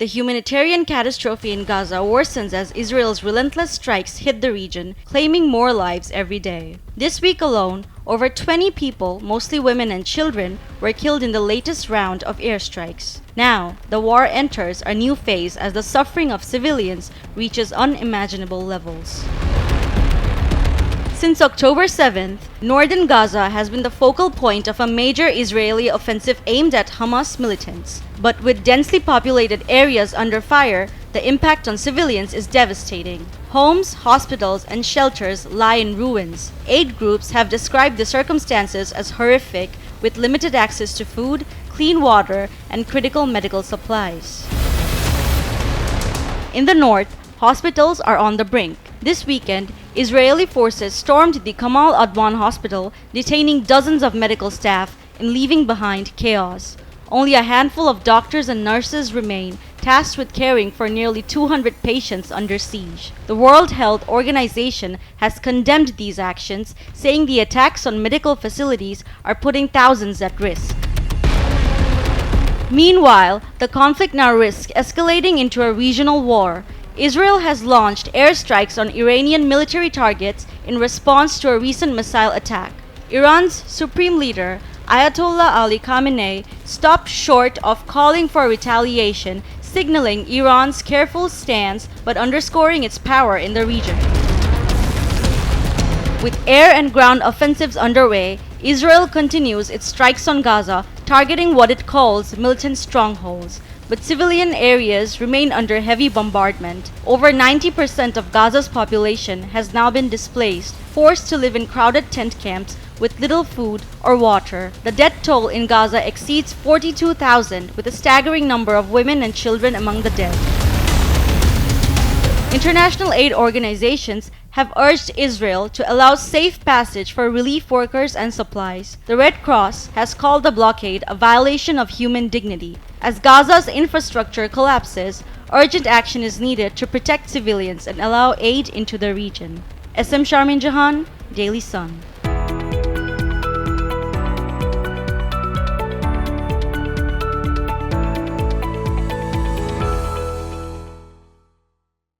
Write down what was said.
The humanitarian catastrophe in Gaza worsens as Israel's relentless strikes hit the region, claiming more lives every day. This week alone, over 20 people, mostly women and children, were killed in the latest round of airstrikes. Now, the war enters a new phase as the suffering of civilians reaches unimaginable levels. Since October 7th, northern Gaza has been the focal point of a major Israeli offensive aimed at Hamas militants. But with densely populated areas under fire, the impact on civilians is devastating. Homes, hospitals, and shelters lie in ruins. Aid groups have described the circumstances as horrific, with limited access to food, clean water, and critical medical supplies. In the north, hospitals are on the brink. This weekend, Israeli forces stormed the Kamal Adwan hospital, detaining dozens of medical staff and leaving behind chaos. Only a handful of doctors and nurses remain, tasked with caring for nearly 200 patients under siege. The World Health Organization has condemned these actions, saying the attacks on medical facilities are putting thousands at risk. Meanwhile, the conflict now risks escalating into a regional war. Israel has launched airstrikes on Iranian military targets in response to a recent missile attack. Iran's supreme leader, Ayatollah Ali Khamenei, stopped short of calling for retaliation, signaling Iran's careful stance but underscoring its power in the region. With air and ground offensives underway, Israel continues its strikes on Gaza, targeting what it calls militant strongholds. But civilian areas remain under heavy bombardment. Over 90% of Gaza's population has now been displaced, forced to live in crowded tent camps with little food or water. The death toll in Gaza exceeds 42,000, with a staggering number of women and children among the dead. International aid organizations have urged Israel to allow safe passage for relief workers and supplies. The Red Cross has called the blockade a violation of human dignity. As Gaza's infrastructure collapses, urgent action is needed to protect civilians and allow aid into the region. SM Sharmin Jahan, Daily Sun.